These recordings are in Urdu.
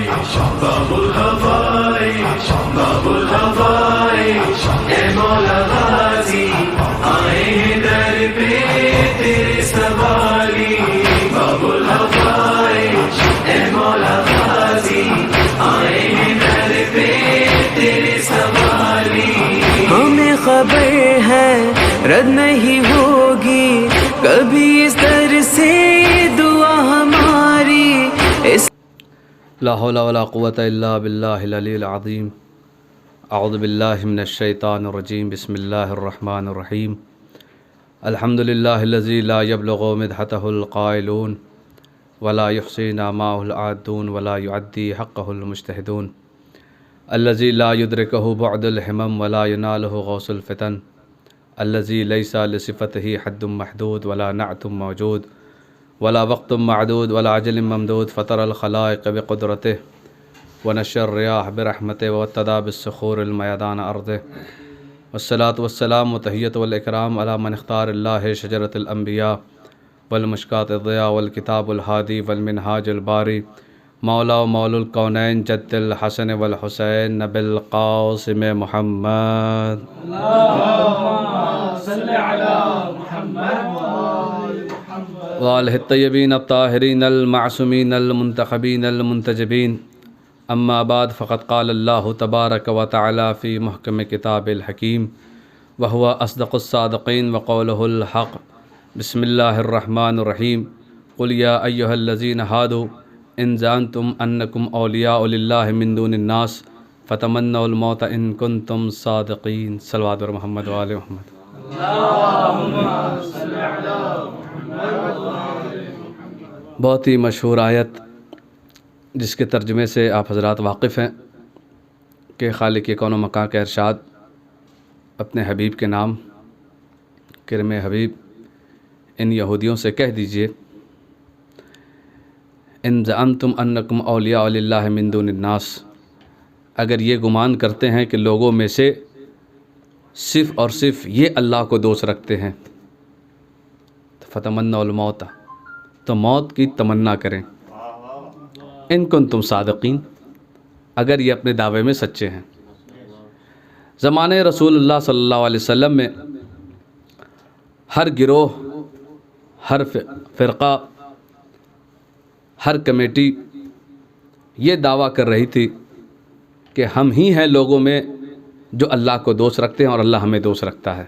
بابل ہوائے بابل ہوائے اے مولا غازی آئے ہیں در پہ تیرے سوالی بابل ہوائے اے مولا غازی آئے ہیں در پہ تیرے سوالی ہمیں خبر ہے رد نہیں ہوگی کبھی اس در سے دعا ہماری لا حول ولا قوة الا باللہ العلی العظیم اعوذ باللہ من الشیطان الرجیم بسم اللہ الرحمن الرحیم الحمد للہ الذی لا یبلغ مدحتہ القائلون ولا یحصی نعماہ العادون ولا یعدی حقہ المجتہدون الذی لا یدرکہ بعد الحمم ولا ینالہ غوث الفتن الذی لیس لصفتہ حد محدود ولا نعت موجود ولا وقت معدود ولا عجل ممدود فطر الخلائق بقدرته ونشر الرياح برحمته وابتدى بالصخور المیدان ارضه والصلاة والسلام وتحیۃ والاکرام على من اختار اللہ شجرة الانبیاء والمشکات الضیاء والکتاب الہادی والمنہاج الباری مولا و مولا الکونین جد الحسن والحسین نبی القاسم محمد وآلہ الطیبین الطاہرین المعصومین المنتخبین المنتجبین اما بعد فقد قال اللہ تبارک و تعالی فی محکم کتاب الحکیم وهو اصدق الصادقین وقولہ الحق بسم اللہ الرحمن الرحیم قل یا ایہا الذین ہادوا ان زعمتم انکم اولیاء للہ من دون الناس فتمنوا الموت ان کنتم صادقین صلوات بر محمد وآل محمد بہت ہی مشہور آیت جس کے ترجمے سے آپ حضرات واقف ہیں کہ خالق کون و مکان کا ارشاد اپنے حبیب کے نام کرم حبیب ان یہودیوں سے کہہ دیجئے ان زعمتم انکم اولیاء للہ من دون الناس اگر یہ گمان کرتے ہیں کہ لوگوں میں سے صرف اور صرف یہ اللہ کو دوست رکھتے ہیں فتمنوا الموت تو موت کی تمنا کریں ان کنتم صادقین اگر یہ اپنے دعوے میں سچے ہیں زمانے رسول اللہ صلی اللہ علیہ وسلم میں ہر گروہ ہر فرقہ ہر کمیٹی یہ دعویٰ کر رہی تھی کہ ہم ہی ہیں لوگوں میں جو اللہ کو دوست رکھتے ہیں اور اللہ ہمیں دوست رکھتا ہے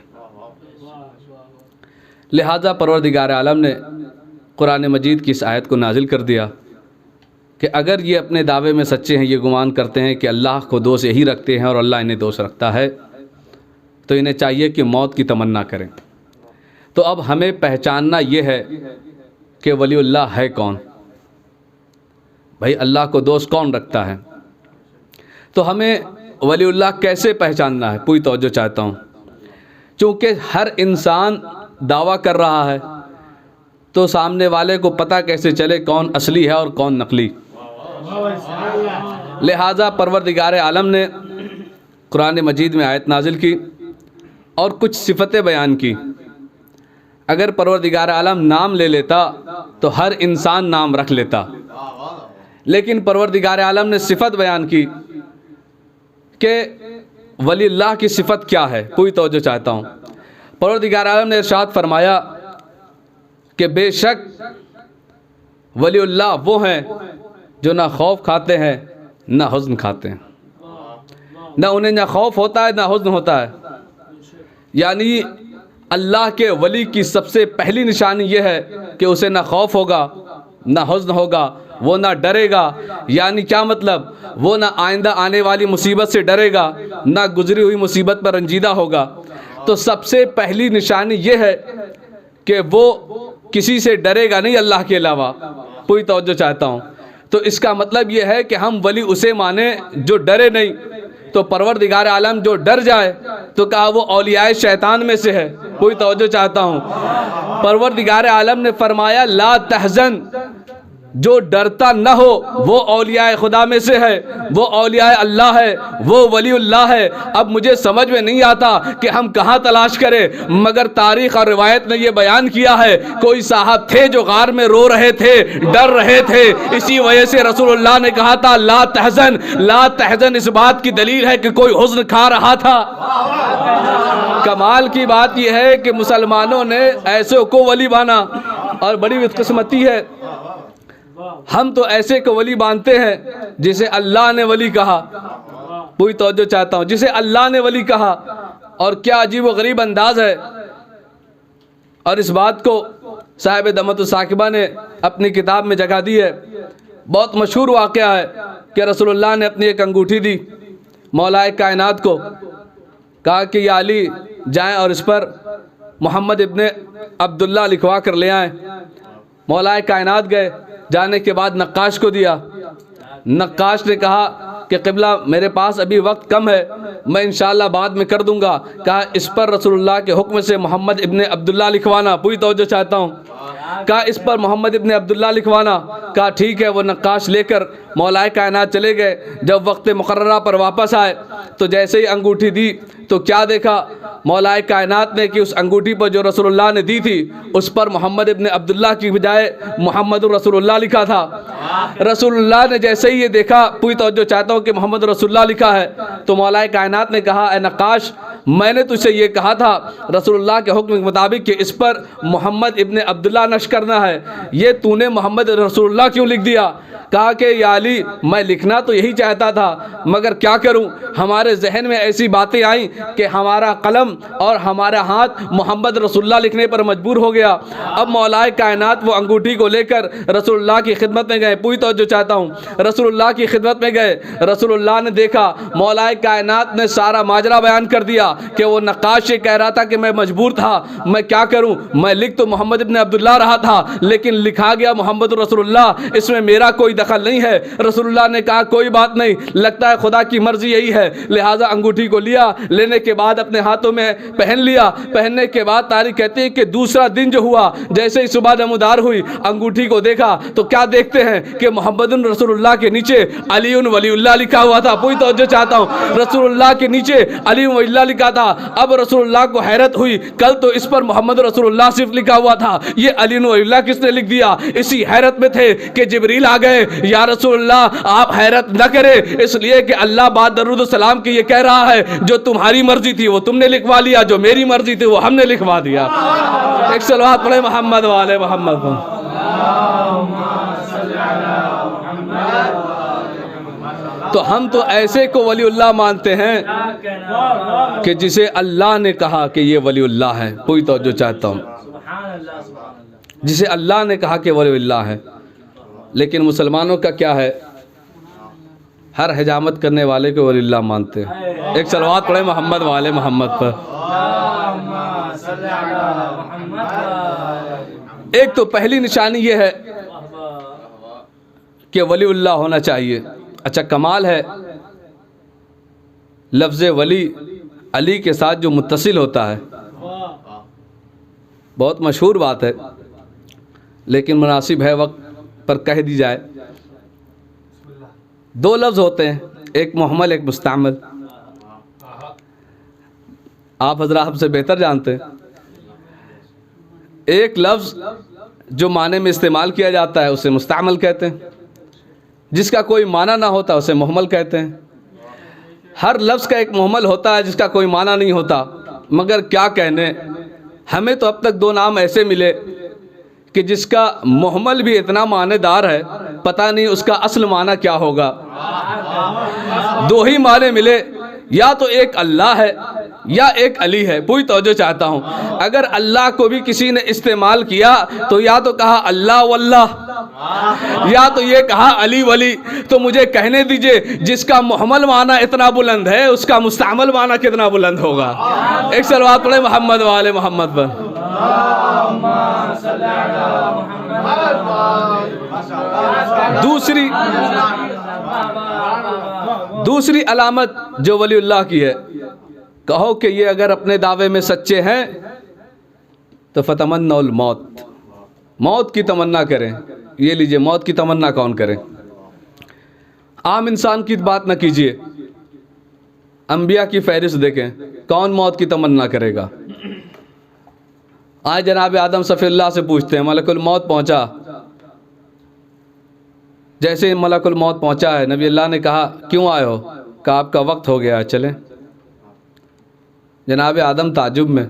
لہٰذا پروردگار عالم نے قرآن مجید کی اس آیت کو نازل کر دیا کہ اگر یہ اپنے دعوے میں سچے ہیں یہ گمان کرتے ہیں کہ اللہ کو دوست یہی رکھتے ہیں اور اللہ انہیں دوست رکھتا ہے تو انہیں چاہیے کہ موت کی تمنا کریں تو اب ہمیں پہچاننا یہ ہے کہ ولی اللہ ہے کون بھائی اللہ کو دوست کون رکھتا ہے تو ہمیں ولی اللہ کیسے پہچاننا ہے پوری توجہ چاہتا ہوں چونکہ ہر انسان دعویٰ کر رہا ہے تو سامنے والے کو پتہ کیسے چلے کون اصلی ہے اور کون نقلی لہٰذا پروردگار عالم نے قرآن مجید میں آیت نازل کی اور کچھ صفتیں بیان کی اگر پروردگار عالم نام لے لیتا تو ہر انسان نام رکھ لیتا لیکن پروردگار عالم نے صفت بیان کی کہ ولی اللہ کی صفت کیا ہے پوری توجہ چاہتا ہوں پروردگار عالم نے ارشاد فرمایا کہ بے شک ولی اللہ وہ ہیں جو نہ خوف کھاتے ہیں نہ حزن کھاتے ہیں نہ انہیں نہ خوف ہوتا ہے نہ حزن ہوتا ہے یعنی اللہ کے ولی کی سب سے پہلی نشانی یہ ہے کہ اسے نہ خوف ہوگا نہ حزن ہوگا وہ نہ ڈرے گا یعنی کیا مطلب وہ نہ آئندہ آنے والی مصیبت سے ڈرے گا نہ گزری ہوئی مصیبت پر رنجیدہ ہوگا تو سب سے پہلی نشانی یہ ہے کہ وہ کسی سے ڈرے گا نہیں اللہ کے علاوہ پوری توجہ چاہتا ہوں تو اس کا مطلب یہ ہے کہ ہم ولی اسے مانیں جو ڈرے نہیں تو پروردگار عالم جو ڈر جائے تو کہا وہ اولیاء شیطان میں سے ہے پوری توجہ چاہتا ہوں پروردگار عالم نے فرمایا لا تحزن جو ڈرتا نہ ہو وہ اولیاء خدا میں سے ہے، وہ اولیاء اللہ ہے، وہ ولی اللہ ہے۔ اب مجھے سمجھ میں نہیں آتا کہ ہم کہاں تلاش کریں، مگر تاریخ اور روایت نے یہ بیان کیا ہے کوئی صاحب تھے جو غار میں رو رہے تھے، ڈر رہے تھے، اسی وجہ سے رسول اللہ نے کہا تھا لا تحزن لا تحزن، اس بات کی دلیل ہے کہ کوئی حزن کھا رہا تھا۔ کمال کی بات یہ ہے کہ مسلمانوں نے ایسے کو ولی بانا، اور بڑی بدقسمتی ہے ہم تو ایسے کو ولی مانتے ہیں جسے اللہ نے ولی کہا۔ پوری توجہ چاہتا ہوں، جسے اللہ نے ولی کہا، اور کیا عجیب و غریب انداز ہے۔ اور اس بات کو صاحب دمت الثاقبہ نے اپنی کتاب میں جگہ دی ہے۔ بہت مشہور واقعہ ہے کہ رسول اللہ نے اپنی ایک انگوٹھی دی مولا کائنات کو، کہا کہ یا علی جائیں اور اس پر محمد ابن عبداللہ لکھوا کر لے آئیں۔ مولا کائنات گئے، جانے کے بعد نقاش کو دیا۔ نقاش نے کہا کہ قبلہ میرے پاس ابھی وقت کم ہے، میں انشاءاللہ بعد میں کر دوں گا۔ کہا اس پر رسول اللہ کے حکم سے محمد ابن عبداللہ لکھوانا۔ پوری توجہ چاہتا ہوں، کہا اس پر محمد ابن عبداللہ لکھوانا۔ کہا ٹھیک ہے۔ وہ نقاش لے کر مولا کائنات چلے گئے۔ جب وقت مقررہ پر واپس آئے تو جیسے ہی انگوٹھی دی تو کیا دیکھا مولا کائنات نے کہ اس انگوٹھی پر جو رسول اللہ نے دی تھی اس پر محمد ابن عبداللہ کی بجائے محمد رسول اللہ لکھا تھا۔ رسول اللہ نے جیسے ہی یہ دیکھا، پوری توجہ چاہتا ہوں، کہ محمد رسول اللہ لکھا ہے، تو مولا کائنات نے کہا اے نقاش، میں نے تجھ سے یہ کہا تھا رسول اللہ کے حکم کے مطابق کہ اس پر محمد ابن عبداللہ نقش کرنا ہے، یہ تو نے محمد رسول اللہ کیوں لکھ دیا؟ کہا کہ یا علی میں لکھنا تو یہی چاہتا تھا، مگر کیا کروں، ہمارے ذہن میں ایسی باتیں آئیں کہ ہمارا قلم اور ہمارا ہاتھ محمد رسول اللہ لکھنے پر مجبور ہو گیا۔ اب مولا کائنات وہ انگوٹھی کو لے کر رسول اللہ کی خدمت میں گئے۔ پوری توجہ چاہتا ہوں، رسول اللہ کی خدمت میں گئے۔ رسول اللہ نے دیکھا مولا کائنات نے سارا ماجرا بیان کر دیا کہ وہ نقاش یہ کہہ رہا تھا کہ میں مجبور تھا، میں کیا کروں، میں لکھ تو محمد ابن عبداللہ رہا تھا لیکن لکھا گیا محمد رسول اللہ، اس میں میرا کوئی دخل نہیں ہے۔ رسول اللہ نے کہا کوئی بات نہیں، لگتا ہے خدا کی مرضی یہی ہے، لہٰذا انگوٹھی کو لیا، لینے کے بعد اپنے ہاتھوں میں پہن لیا۔ پہننے کے بعد تاریخ کہتے ہیں کہ دوسرا دن جو ہوا، جیسے ہی صبح نمودار ہوئی، انگوٹھی کو دیکھا تو کیا دیکھتے ہیں کہ محمد رسول اللہ کے نیچے علی ولی اللہ لکھا ہوا تھا۔ پوری توجہ چاہتا ہوں، رسول اللہ کے نیچے علی ولی اللہ لکھا تھا۔ اب رسول اللہ کو حیرت ہوئی، کل تو اس پر محمد رسول اللہ صرف لکھا ہوا تھا، یہ علی ولی اللہ کس نے لکھ دیا؟ اسی حیرت میں تھے کہ جبریل آ گئے، یا رسول اللہ آپ حیرت نہ کرے، اس لیے کہ اللہ بعد درود السلام کے یہ کہہ رہا ہے جو تمہاری مرضی تھی وہ تم نے لکھوا لیا، جو میری مرضی تھی وہ ہم نے لکھوا دیا۔ ایک صلوات پڑھے محمد والے محمد پر۔ تو ہم تو ایسے کو ولی اللہ مانتے ہیں کہ جسے اللہ نے کہا کہ یہ ولی اللہ ہے۔ پوری توجہ چاہتا ہوں، جسے اللہ نے کہا کہ ولی اللہ ہے۔ لیکن مسلمانوں کا کیا ہے، ہر حجامت کرنے والے کو ولی اللہ مانتے ہیں۔ ایک صلوات پڑھے محمد والے محمد پر۔ ایک تو پہلی نشانی یہ ہے کہ ولی اللہ ہونا چاہیے۔ اچھا کمال ہے، لفظ ولی علی کے ساتھ جو متصل ہوتا ہے، بہت مشہور بات ہے لیکن مناسب ہے وقت پر کہہ دی جائے۔ دو لفظ ہوتے ہیں، ایک محمل ایک مستعمل۔ آپ حضرات ہم سے بہتر جانتے ہیں، ایک لفظ جو معنی میں استعمال کیا جاتا ہے اسے مستعمل کہتے ہیں، جس کا کوئی معنی نہ ہوتا اسے محمل کہتے ہیں۔ ہر لفظ کا ایک محمل ہوتا ہے جس کا کوئی معنی نہیں ہوتا، مگر کیا کہنے، ہمیں تو اب تک دو نام ایسے ملے کہ جس کا محمل بھی اتنا معنی دار ہے، پتہ نہیں اس کا اصل معنی کیا ہوگا۔ دو ہی معنی ملے، یا تو ایک اللہ ہے یا ایک علی ہے۔ پوری توجہ چاہتا ہوں، اگر اللہ کو بھی کسی نے استعمال کیا تو یا تو کہا اللہ واللہ، یا تو یہ کہا علی ولی۔ تو مجھے کہنے دیجئے جس کا محمل معنی اتنا بلند ہے اس کا مستعمل معنی کتنا بلند ہوگا۔ ایک صلوات پڑھے محمد والے محمد پر۔ دوسری علامت جو ولی اللہ کی ہے، کہو کہ یہ اگر اپنے دعوے میں سچے ہیں تو فتمنوا الموت، موت کی تمنا کریں۔ یہ لیجئے موت کی تمنا کون کرے؟ عام انسان کی بات نہ کیجئے، انبیاء کی فہرست دیکھیں، کون موت کی تمنا کرے گا؟ آج جناب آدم صفی اللہ سے پوچھتے ہیں، ملک الموت پہنچا، جیسے ملک الموت پہنچا ہے نبی اللہ نے کہا کیوں آئے ہو؟ کہا آپ کا وقت ہو گیا، چلیں۔ جناب آدم تعجب میں،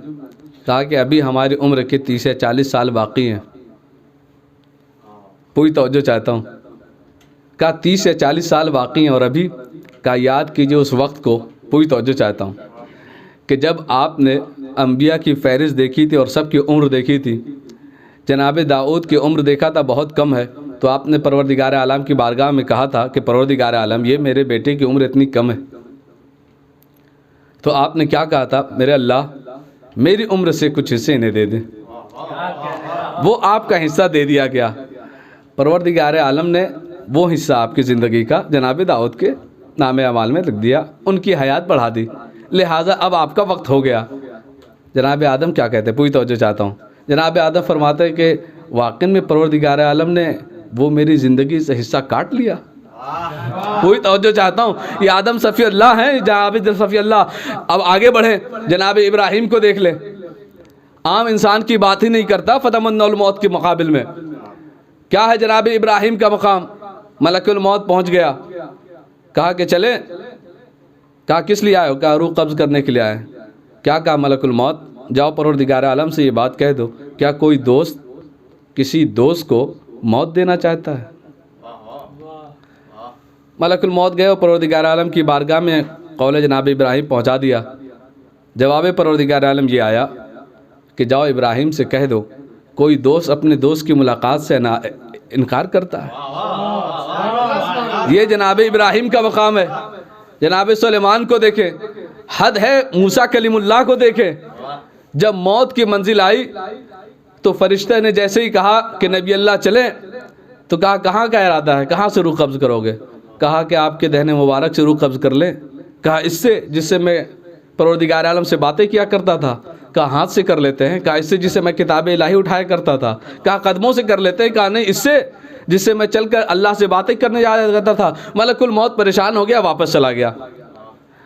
کہا کہ ابھی ہماری عمر کے 30 یا 40 سال باقی ہیں۔ پوری توجہ چاہتا ہوں، کہا 30 یا 40 سال باقی ہیں اور ابھی؟ کہا یاد کیجئے اس وقت کو۔ پوری توجہ چاہتا ہوں کہ جب آپ نے انبیاء کی فہرست دیکھی تھی اور سب کی عمر دیکھی تھی، جناب داؤد کی عمر دیکھا تھا بہت کم ہے، تو آپ نے پروردگار عالم کی بارگاہ میں کہا تھا کہ پروردگار عالم یہ میرے بیٹے کی عمر اتنی کم ہے، تو آپ نے کیا کہا تھا؟ میرے اللہ میری عمر سے کچھ حصے انہیں دے دیں۔ وہ آپ کا حصہ دے دیا گیا۔ پروردگار عالم نے وہ حصہ آپ کی زندگی کا جناب داؤد کے نام اعمال میں لکھ دیا، ان کی حیات بڑھا دی، لہٰذا اب آپ کا وقت ہو گیا۔ جناب آدم کیا کہتے ہیں؟ پوری توجہ چاہتا ہوں۔ جناب آدم فرماتے ہیں کہ واقعی میں پروردگار عالم نے وہ میری زندگی سے حصہ کاٹ لیا۔ پوری توجہ چاہتا ہوں، یہ آدم صفی اللہ ہیں، جناب صفی اللہ۔ اب آگے بڑھیں، جناب ابراہیم کو دیکھ لیں، عام انسان کی بات ہی نہیں کرتا فتمنوا الموت کے مقابل میں۔ کیا ہے جناب ابراہیم کا مقام؟ ملک الموت پہنچ گیا، کہا کہ چلے۔ کہا کس لیے آئے ہو؟ کہا روح قبض کرنے کے لیے آئے۔ کیا کہا ملک الموت؟ جاؤ پروردگار عالم سے یہ بات کہہ دو، کیا کوئی دوست کسی دوست کو موت دینا چاہتا ہے؟ ملک الموت گئے اور پروردگار عالم کی بارگاہ میں قول جناب ابراہیم پہنچا دیا۔ جواب پروردگار عالم یہ آیا کہ جاؤ ابراہیم سے کہہ دو کوئی دوست اپنے دوست کی ملاقات سے انکار کرتا ہے۔ یہ جناب ابراہیم کا مقام ہے۔ جناب سلیمان کو دیکھیں، حد ہے موسیٰ کلیم اللہ کو دیکھیں، جب موت کی منزل آئی تو فرشتے نے جیسے ہی کہا کہ نبی اللہ چلیں، تو کہا کہاں کا ارادہ ہے؟ کہاں سے روح قبض کرو گے؟ کہا کہ آپ کے دہن مبارک سے روح قبض کر لیں۔ کہا اس سے جس سے میں پروردگار عالم سے باتیں کیا کرتا تھا؟ کہا ہاتھ سے کر لیتے ہیں۔ کہا اس سے جس سے میں کتاب الہی اٹھایا کرتا تھا؟ کہا قدموں سے کر لیتے ہیں۔ کہا نہیں، اس سے جس سے میں چل کر اللہ سے باتیں کرنے جایا کرتا تھا۔ ملک الموت پریشان ہو گیا، واپس چلا گیا۔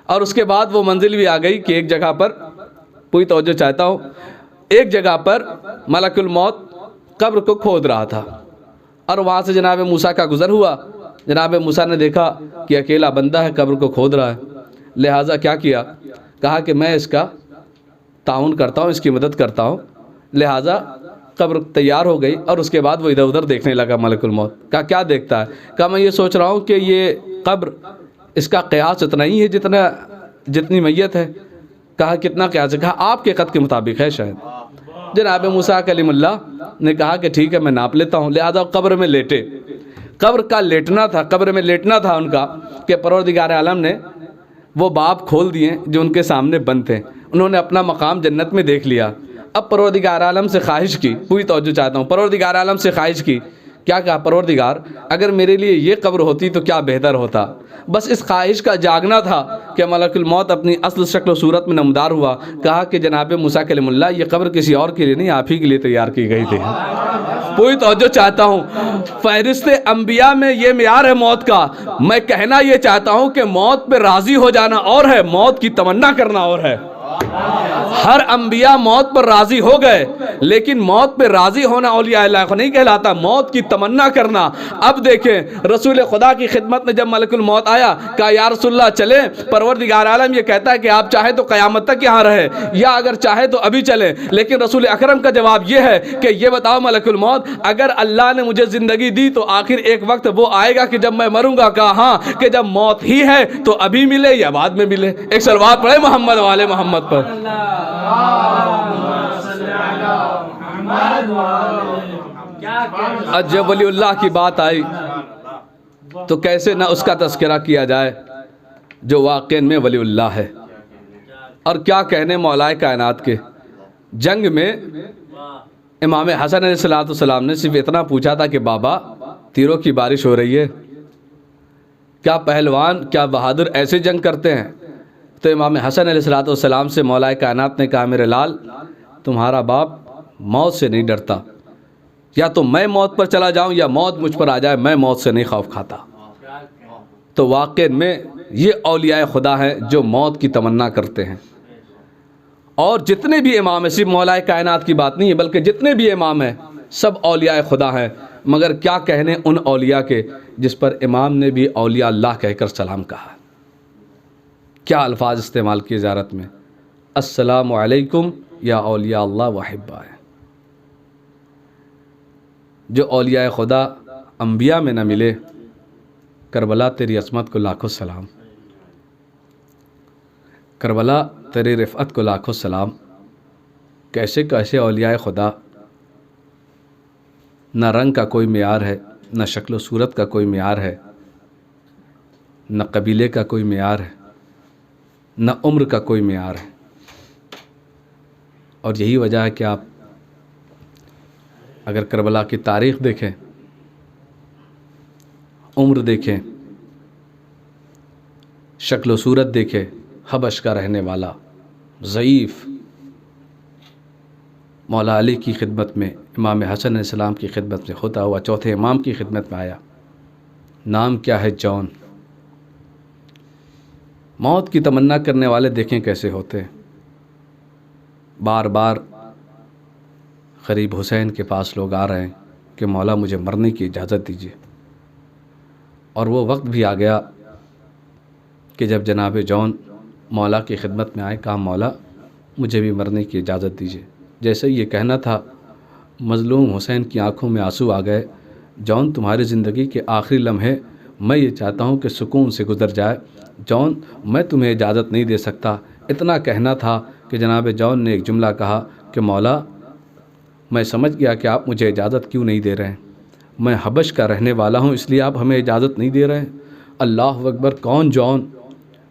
اور اس کے بعد وہ منزل بھی آ گئی کہ ایک جگہ پر، پوری توجہ چاہتا ہوں، ایک جگہ پر ملک الموت قبر کو کھود رہا تھا اور وہاں سے جناب موسیٰ کا گزر ہوا۔ جناب موسیٰ نے دیکھا کہ اکیلا بندہ ہے، قبر کو کھود رہا ہے، لہٰذا کیا کیا؟ کہا کہ میں اس کا تعاون کرتا ہوں، اس کی مدد کرتا ہوں۔ لہٰذا قبر تیار ہو گئی اور اس کے بعد وہ ادھر ادھر دیکھنے لگا ملک الموت۔ کہا کیا دیکھتا ہے؟ کہا میں یہ سوچ رہا ہوں کہ یہ قبر، اس کا قیاس اتنا ہی ہے جتنی میت ہے۔ کہا کتنا قیاس ہے؟ کہا آپ کے خط کے مطابق ہے شاید۔ جناب موسیٰ کلیم اللہ نے کہا کہ ٹھیک ہے میں ناپ لیتا ہوں، لہٰذا قبر میں لیٹے۔ قبر کا لیٹنا تھا، قبر میں لیٹنا تھا ان کا کہ پروردگار عالم نے وہ باب کھول دیے جو ان کے سامنے بند تھے۔ انہوں نے اپنا مقام جنت میں دیکھ لیا۔ اب پروردگار عالم سے خواہش کی، پوری توجہ چاہتا ہوں، پروردگار عالم سے خواہش کی، کیا کہا؟ پروردگار اگر میرے لیے یہ قبر ہوتی تو کیا بہتر ہوتا۔ بس اس خواہش کا جاگنا تھا کہ ملک الموت اپنی اصل شکل و صورت میں نمودار ہوا۔ کہا کہ جناب موسیٰ کلیم اللہ یہ قبر کسی اور کے لیے نہیں، آپ ہی کے لیے تیار کی گئی تھی۔ پوری توجہ چاہتا ہوں، فہرست انبیاء میں یہ معیار ہے موت کا۔ میں کہنا یہ چاہتا ہوں کہ موت پہ راضی ہو جانا اور ہے، موت کی تمنا کرنا اور ہے۔ ہر انبیاء موت پر راضی ہو گئے، لیکن موت پہ راضی ہونا اولیاء اللہ کو نہیں کہلاتا، موت کی تمنا کرنا۔ اب دیکھیں رسول خدا کی خدمت میں جب ملک الموت آیا، کہا یا رسول اللہ چلیں، پروردگار عالم یہ کہتا ہے کہ آپ چاہیں تو قیامت تک یہاں رہے، یا اگر چاہیں تو ابھی چلیں۔ لیکن رسول اکرم کا جواب یہ ہے کہ یہ بتاؤ ملک الموت، اگر اللہ نے مجھے زندگی دی تو آخر ایک وقت وہ آئے گا کہ جب میں مروں گا؟ کہا ہاں، کہ جب موت ہی ہے تو ابھی ملے یا بعد میں ملے۔ ایک صلوات پڑھے محمد والے محمد پر۔ جب ولی اللہ کی بات آئی تو کیسے نہ اس کا تذکرہ کیا جائے جو واقعی میں ولی اللہ ہے۔ اور کیا کہنے مولائے کائنات کے، جنگ میں امام حسن علیہ السلام نے صرف اتنا پوچھا تھا کہ بابا تیروں کی بارش ہو رہی ہے، کیا پہلوان، کیا بہادر ایسے جنگ کرتے ہیں؟ تو امام حسن علیہ السلام سے مولائے کائنات نے کہا میرے لال تمہارا باپ موت سے نہیں ڈرتا، یا تو میں موت پر چلا جاؤں یا موت مجھ پر آ جائے، میں موت سے نہیں خوف کھاتا۔ تو واقع میں یہ اولیاء خدا ہیں جو موت کی تمنا کرتے ہیں۔ اور جتنے بھی امام ہیں، صرف مولا کائنات کی بات نہیں ہے بلکہ جتنے بھی امام ہیں سب اولیاء خدا ہیں، مگر کیا کہنے ان اولیاء کے جس پر امام نے بھی اولیاء اللہ کہہ کر سلام کہا۔ کیا الفاظ استعمال کیے زیارت میں، السلام علیکم یا اولیاء اللہ وحبہ۔ جو اولیاء خدا انبیاء میں نہ ملے، کربلا تیری عصمت کو لاکھوں سلام، کربلا تیری رفعت کو لاکھوں سلام۔ کیسے کیسے اولیاء خدا، نہ رنگ کا کوئی معیار ہے، نہ شکل و صورت کا کوئی معیار ہے، نہ قبیلے کا کوئی معیار ہے، نہ عمر کا کوئی معیار ہے۔ اور یہی وجہ ہے کہ آپ اگر کربلا کی تاریخ دیکھیں، عمر دیکھیں، شکل و صورت دیکھیں، حبش کا رہنے والا، ضعیف، مولا علی کی خدمت میں، امام حسن علیہ السلام کی خدمت میں ہوتا ہوا چوتھے امام کی خدمت میں آیا۔ نام کیا ہے؟ جون۔ موت کی تمنا کرنے والے دیکھیں کیسے ہوتے ہیں۔ بار بار قریب حسین کے پاس لوگ آ رہے ہیں کہ مولا مجھے مرنے کی اجازت دیجیے، اور وہ وقت بھی آ گیا کہ جب جناب جون مولا کی خدمت میں آئے، کہا مولا مجھے بھی مرنے کی اجازت دیجیے۔ جیسے یہ کہنا تھا، مظلوم حسین کی آنکھوں میں آنسو آ گئے۔ جون تمہاری زندگی کے آخری لمحے میں یہ چاہتا ہوں کہ سکون سے گزر جائے، جون میں تمہیں اجازت نہیں دے سکتا۔ اتنا کہنا تھا کہ جناب جون نے ایک جملہ کہا کہ مولا میں سمجھ گیا کہ آپ مجھے اجازت کیوں نہیں دے رہے ہیں، میں حبش کا رہنے والا ہوں اس لیے آپ ہمیں اجازت نہیں دے رہے ہیں۔ اللہ اکبر! کون جون؟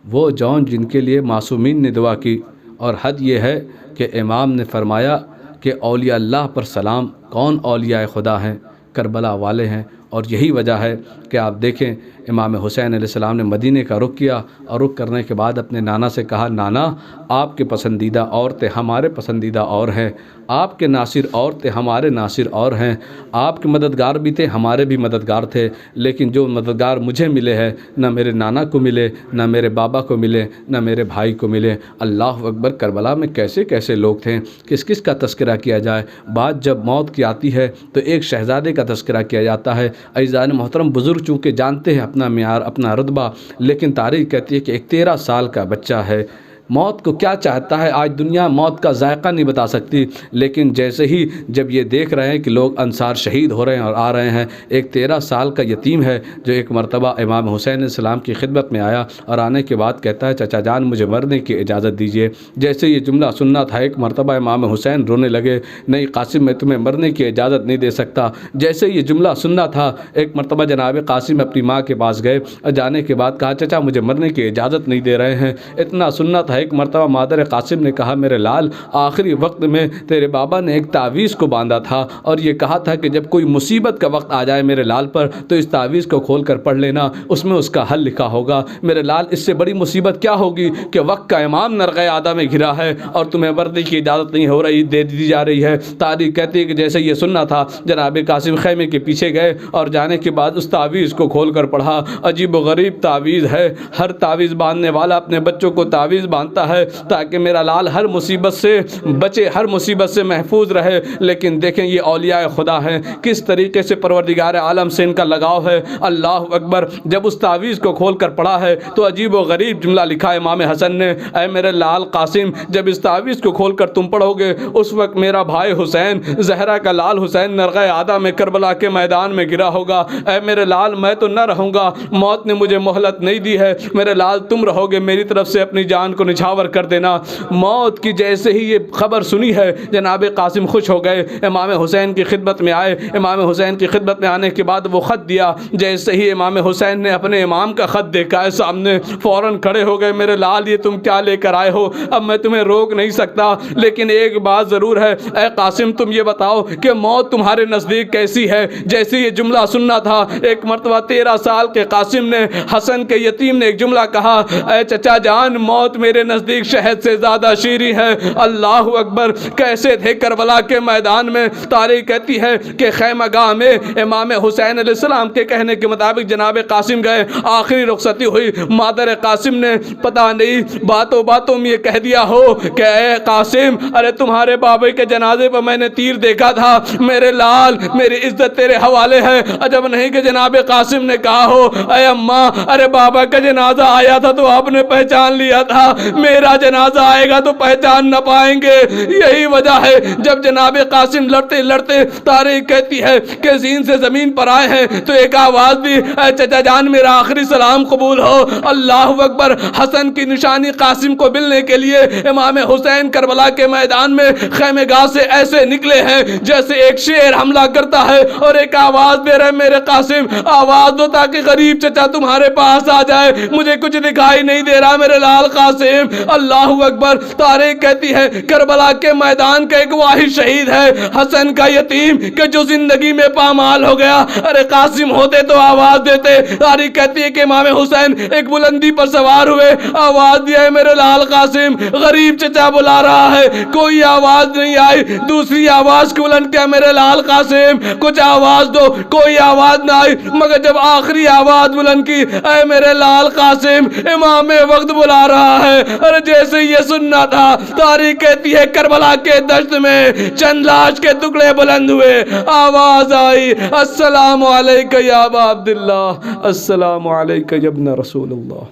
وہ جون جن کے لیے معصومین نے دعا کی۔ اور حد یہ ہے کہ امام نے فرمایا کہ اولیاء اللہ پر سلام، کون اولیاء خدا ہیں؟ کربلا والے ہیں۔ اور یہی وجہ ہے کہ آپ دیکھیں امام حسین علیہ السلام نے مدینے کا رخ کیا، اور رخ کرنے کے بعد اپنے نانا سے کہا، نانا آپ کے پسندیدہ عورتیں ہمارے پسندیدہ اور ہیں، آپ کے ناصر عورتیں ہمارے ناصر اور ہیں، آپ کے مددگار بھی تھے ہمارے بھی مددگار تھے، لیکن جو مددگار مجھے ملے ہیں نہ میرے نانا کو ملے، نہ میرے بابا کو ملے، نہ میرے بھائی کو ملے۔ اللہ اکبر! کربلا میں کیسے کیسے لوگ تھے، کس کس کا تذکرہ کیا جائے۔ بات جب موت کی آتی ہے تو ایک شہزادے کا تذکرہ کیا جاتا ہے۔ عزیزان محترم، بزرگ چونکہ جانتے ہیں اپنا معیار، اپنا رتبہ، لیکن تاریخ کہتی ہے کہ ایک 13 سال کا بچہ ہے، موت کو کیا چاہتا ہے آج دنیا موت کا ذائقہ نہیں بتا سکتی، لیکن جیسے ہی جب یہ دیکھ رہے ہیں کہ لوگ انصار شہید ہو رہے ہیں اور آ رہے ہیں، ایک 13 سال کا یتیم ہے جو ایک مرتبہ امام حسین علیہ السلام کی خدمت میں آیا، اور آنے کے بعد کہتا ہے چچا جان مجھے مرنے کی اجازت دیجیے۔ جیسے یہ جملہ سننا تھا، ایک مرتبہ امام حسین رونے لگے، نہیں قاسم میں تمہیں مرنے کی اجازت نہیں دے سکتا۔ جیسے یہ جملہ سننا تھا، ایک مرتبہ جناب قاسم اپنی ماں کے پاس گئے، اور جانے کے بعد کہا چچا مجھے مرنے کی اجازت نہیں دے رہے ہیں۔ اتنا سننا تھا، ایک مرتبہ مادر قاسم نے کہا میرے لال آخری وقت میں تیرے بابا نے ایک تعویذ کو باندھا تھا اور یہ کہا تھا کہ جب کوئی مصیبت کا وقت آ جائے میرے لال پر تو اس تعویذ کو کھول کر پڑھ لینا، اس میں اس کا حل لکھا ہوگا۔ میرے لال اس سے بڑی مصیبت کیا ہوگی کہ وقت کا امام نرغہ عادہ میں گھرا ہے اور تمہیں مرنے کی اجازت نہیں ہو رہی، دے دی جا رہی ہے۔ تاریخ کہتی ہے کہ جیسے یہ سننا تھا جناب قاسم خیمے کے پیچھے گئے اور جانے کے بعد اس تعویذ کو کھول کر پڑھا۔ عجیب و غریب تعویذ ہے، ہر تعویذ باندھنے والا اپنے بچوں کو تعویذ باندھتا ہے تاکہ میرا لال ہر مصیبت سے بچے، ہر مصیبت سے محفوظ رہے۔ لیکن دیکھیں یہ اولیاء خدا ہیں، کس طریقے سے پروردگار عالم سے ان کا لگاؤ ہے۔ اللہ اکبر! جب اس تعویذ کو کھول کر پڑھا ہے تو عجیب و غریب جملہ لکھا امام حسن نے، اے میرے لال قاسم جب اس تعویذ کو کھول کر تم پڑھو گے اس وقت میرا بھائی حسین، زہرا کا لال حسین نرغہ عادہ میں کربلا کے میدان میں گرا ہوگا۔ اے میرے لال میں تو نہ رہوں گا، موت نے مجھے مہلت نہیں دی ہے، میرے لال تم رہو گے، میری طرف سے اپنی جان کو نچھاور کر دینا۔ موت کی جیسے ہی یہ خبر سنی ہے جناب قاسم خوش ہو گئے، امام حسین کی خدمت میں آئے۔ امام حسین کی خدمت میں آنے کے بعد وہ خط دیا، جیسے ہی امام حسین نے اپنے امام کا خط دیکھا ہے سامنے فوراً کھڑے ہو گئے، میرے لال یہ تم کیا لے کر آئے ہو، اب میں تمہیں روک نہیں سکتا، لیکن ایک بات ضرور ہے، اے قاسم تم یہ بتاؤ کہ موت تمہارے نزدیک کیسی ہے۔ جیسے یہ جملہ سننا تھا، ایک مرتبہ 13 سال کے قاسم نے، حسن کے یتیم نے ایک جملہ کہا، اے چچا جان موت میرے میرے نزدیک شہد سے زیادہ شیریں ہے۔ اللہ اکبر۔ کیسے تھے کربلا کے میدان میں؟ تاریخ کہتی ہے کہ خیمہ گاہ میں امام حسین علیہ السلام کے کہنے کے مطابق جناب قاسم گئے، آخری رخصتی ہوئی، مادر قاسم نے پتہ نہیں باتوں باتوں میں یہ کہہ دیا ہو کہ اے قاسم، ارے تمہارے بابے کے جنازے پر میں نے تیر دیکھا تھا، میرے لال میری عزت تیرے حوالے ہے۔ عجب نہیں کہ جناب قاسم نے کہا ہو اے اماں، ارے بابا کا جنازہ آیا تھا تو آپ نے پہچان لیا تھا، میرا جنازہ آئے گا تو پہچان نہ پائیں گے۔ یہی وجہ ہے جب جناب قاسم لڑتے لڑتے تاریخ کہتی ہے کہ زین سے زمین پر آئے ہیں تو ایک آواز دی، اے چچا جان میرا آخری سلام قبول ہو۔ اللہ اکبر۔ حسن کی نشانی قاسم کو ملنے کے لیے امام حسین کربلا کے میدان میں خیمہ گاہ سے ایسے نکلے ہیں جیسے ایک شیر حملہ کرتا ہے اور ایک آواز دے رہے میرے قاسم آواز دو تاکہ غریب چچا تمہارے پاس آ جائے، مجھے کچھ دکھائی نہیں دے رہا میرے لال قاسم۔ اللہ اکبر۔ تاریخ کہتی ہے کربلا کے میدان کا ایک واحد شہید ہے حسن کا یتیم کہ جو زندگی میں پامال ہو گیا۔ ارے قاسم ہوتے تو آواز دیتے۔ تاریخ کہتی ہے کہ امام حسین ایک بلندی پر سوار ہوئے، آواز دیا ہے میرے لال قاسم، غریب چچا بلا رہا ہے، کوئی آواز نہیں آئی۔ دوسری آواز کو بلند کیا میرے لال قاسم، کچھ آواز دو، کوئی آواز نہ آئی، مگر جب آخری آواز بلند کی اے میرے لال قاسم امام وقت بلا رہا ہے۔ ارے جیسے یہ سننا تھا، تاریخ کہتی ہے کربلا کے دشت میں چند لاش کے ٹکڑے بلند ہوئے، آواز آئی السلام علیکہ یا ابا عبداللہ، السلام علیکہ یا ابن رسول اللہ،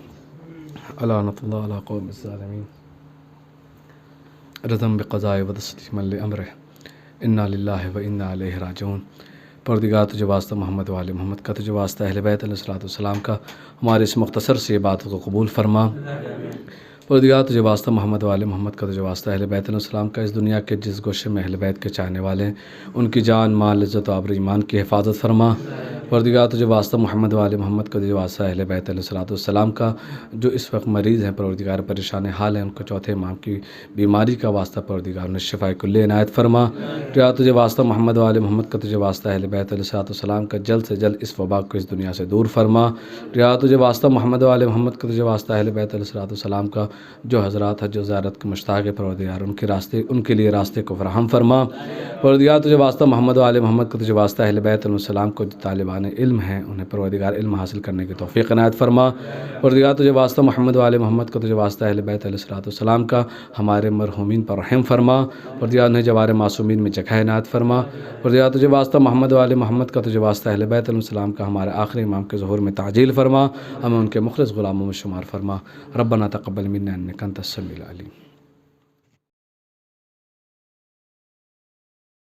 لعنت اللہ علی قوم الظالمین، رضم بقضاء و تسلیما لامرہ، انا للہ و انا الیہ راجعون۔ پروردگار تجھے واسطہ محمد و آل محمد کا، تجھے واسطہ اہل بیت علیہ السلام کا، ہمارے اس مختصر سی عبادت کو قبول فرما۔ پروردگار تجھے واسطہ محمد و آل محمد کا، تجھے واسطہ اہل بیت علیہ السلام کا، اس دنیا کے جس گوشے میں اہل بیت کے چاہنے والے ہیں ان کی جان مال عزت و آبرو ایمان کی حفاظت فرما۔ پروردگار تجھے واسطہ محمد و آل محمد کا، تجھے واسطہ اہل بیت علیہ السلام کا جو اس وقت مریض ہیں، پروردگار پریشان حال ہیں، ان کو چوتھے امام کی بیماری کا واسطہ پروردگار انہیں شفائے کلی عنایت فرما۔ پروردگار تجھے واسطہ محمد و آل محمد کا، تجھے واسطہ اہل بیت علیہ السلام کا جلد سے جلد اس وبا کو اس دنیا سے دور فرما۔ پروردگار تجھے واسطہ محمد و آل محمد کا، تجھے واسطہ اہل بیت علیہ السلام کا جو حضرات حج و زیارت کے مشتاق ہے، پروردگار ان کے لیے راستے کو فراہم فرما۔ پروردگار تجھے واسطہ محمد و آل محمد کا، تجھے واسطہ اہل بیت علیہ السلام کو جو طالبان علم ہیں انہیں پروردگار علم حاصل کرنے کی توفیق عنایت فرما۔ پروردگار تجھے واسطہ محمد و آل محمد کا، تجھے واسطہ اہل بیت علیہ السلام کا ہمارے مرحومین پر رحم فرما۔ پروردگار انہیں جوار معصومین میں جگہ عنایت فرما۔ پروردگار تجھے واسطہ محمد و آل محمد کا، تجھے واسطہ اہل بیت علیہ السلام کا ہمارے آخری امام کے ظہور میں تعجیل فرما، ہمیں ان کے مخلص غلاموں میں شمار فرما۔ ربنا تقبل منا انک انت السمیع العلیم۔